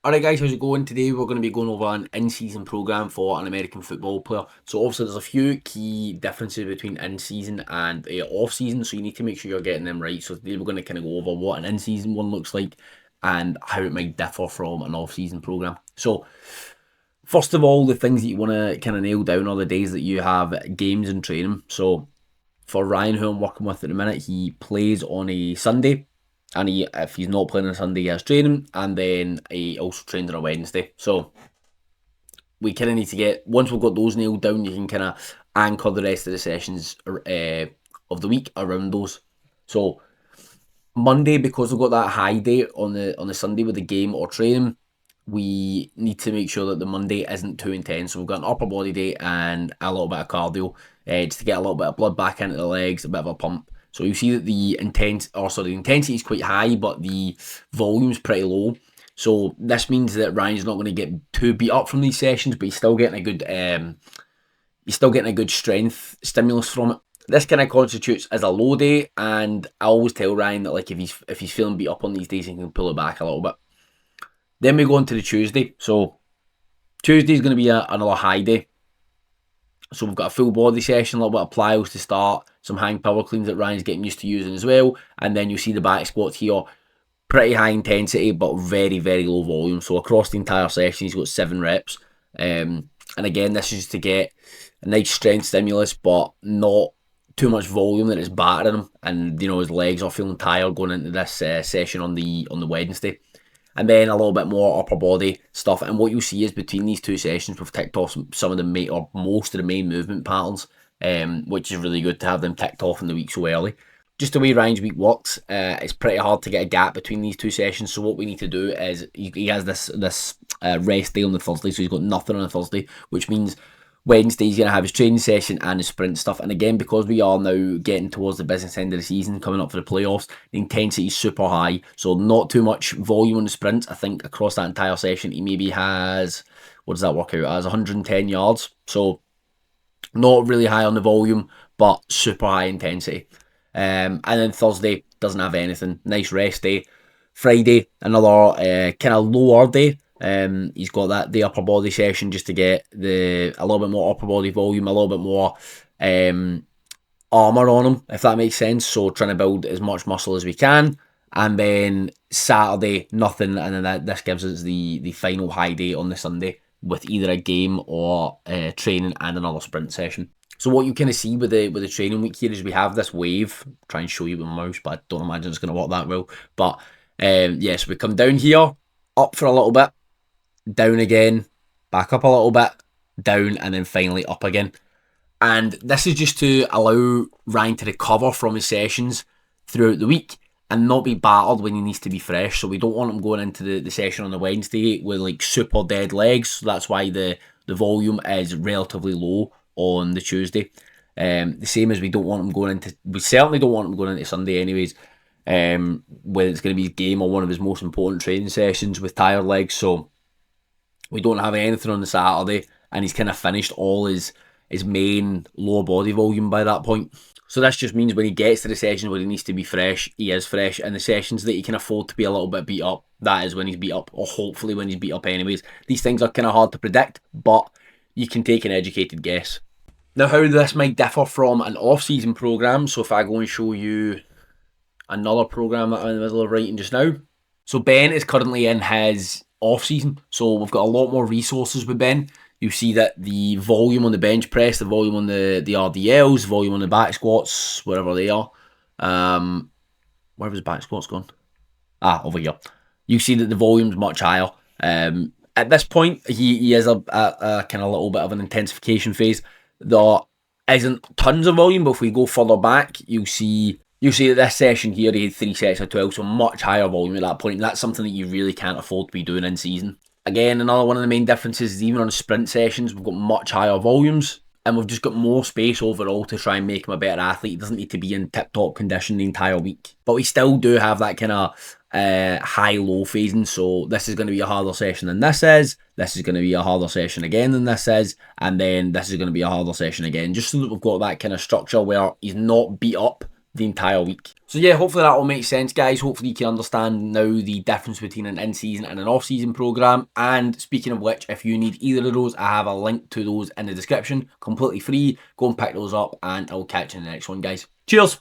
Alright guys, how's it going? Today we're going to be going over an in-season programme for an American football player. So obviously there's a few key differences between in-season and off-season, so you need to make sure you're getting them right. So today we're going to kind of go over what an in-season one looks like and how it might differ from an off-season programme. So first of all, the things that you want to kind of nail down are the days that you have games and training. So for Ryan, who I'm working with at the minute, he plays on a Sunday. And if he's not playing on a Sunday, he has training, and then he also trains on a Wednesday. So we kind of need to get, once we've got those nailed down, you can kind of anchor the rest of the sessions of the week around those. So Monday, because we've got that high day on the Sunday with the game or training, we need to make sure that the Monday isn't too intense. So we've got an upper body day and a little bit of cardio, just to get a little bit of blood back into the legs, a bit of a pump. So you see that the intensity is quite high, but the volume's pretty low. So this means that Ryan's not going to get too beat up from these sessions, but he's still getting a good strength stimulus from it. This kind of constitutes as a low day, and I always tell Ryan that like if he's feeling beat up on these days, he can pull it back a little bit. Then we go into the Tuesday. So Tuesday is going to be another high day. So we've got a full body session, a little bit of plyos to start, some hang power cleans that Ryan's getting used to using as well, and then you see the back squats here, pretty high intensity but very, very low volume. So across the entire session he's got 7 reps, and again this is just to get a nice strength stimulus but not too much volume that it's battering him, and his legs are feeling tired going into this session on the Wednesday. And then a little bit more upper body stuff. And what you'll see is between these two sessions, we've ticked off some of the main, or most of the main movement patterns, which is really good to have them ticked off in the week so early. Just the way Ryan's week works, it's pretty hard to get a gap between these two sessions. So what we need to do is he has this rest day on the Thursday, so he's got nothing on the Thursday, which means Wednesday he's going to have his training session and his sprint stuff. And again, because we are now getting towards the business end of the season, coming up for the playoffs, the intensity is super high. So not too much volume on the sprints. I think across that entire session, he maybe has, what does that work out as, 110 yards. So not really high on the volume, but super high intensity. And then Thursday, doesn't have anything. Nice rest day. Friday, another kind of lower day. He's got the upper body session just to get a little bit more upper body volume, a little bit more armour on him, if that makes sense. So trying to build as much muscle as we can. And then Saturday, nothing, and then this gives us the final high day on the Sunday with either a game or training and another sprint session. So what you kind of see with the training week here is we have this wave. I'll try and show you with my mouse, but I don't imagine it's going to work that well. But yes, we come down here, up for a little bit, down again, back up a little bit, down, and then finally up again. And this is just to allow Ryan to recover from his sessions throughout the week and not be battered when he needs to be fresh. So we don't want him going into the session on the Wednesday with like super dead legs. So that's why the volume is relatively low on the Tuesday. The same as we certainly don't want him going into Sunday anyways, when it's going to be his game or one of his most important training sessions with tired legs. So we don't have anything on the Saturday, and he's kind of finished all his main lower body volume by that point. So this just means when he gets to the session where he needs to be fresh, he is fresh, and the sessions that he can afford to be a little bit beat up, that is when he's beat up, or hopefully when he's beat up anyways. These things are kind of hard to predict, but you can take an educated guess. Now, how this might differ from an off-season programme, so if I go and show you another programme that I'm in the middle of writing just now. So Ben is currently in his off-season, so we've got a lot more resources with Ben. You see that the volume on the bench press, the volume on the RDLs, volume on the back squats, wherever they are. Where was back squats gone? Over here. You see that the volume's much higher. At this point, he is a kind of little bit of an intensification phase. There isn't tons of volume, but if we go further back, you'll see that this session here, he had 3 sets of 12, so much higher volume at that point. And that's something that you really can't afford to be doing in season. Again, another one of the main differences is even on sprint sessions, we've got much higher volumes, and we've just got more space overall to try and make him a better athlete. He doesn't need to be in tip-top condition the entire week. But we still do have that kind of high-low phasing, so this is going to be a harder session than this is going to be a harder session again than this is, and then this is going to be a harder session again, just so that we've got that kind of structure where he's not beat up the entire week. So yeah, hopefully that all makes sense, guys. Hopefully you can understand now the difference between an in-season and an off-season program. And speaking of which, if you need either of those, I have a link to those in the description, completely free. Go and pick those up, and I'll catch you in the next one, guys. Cheers.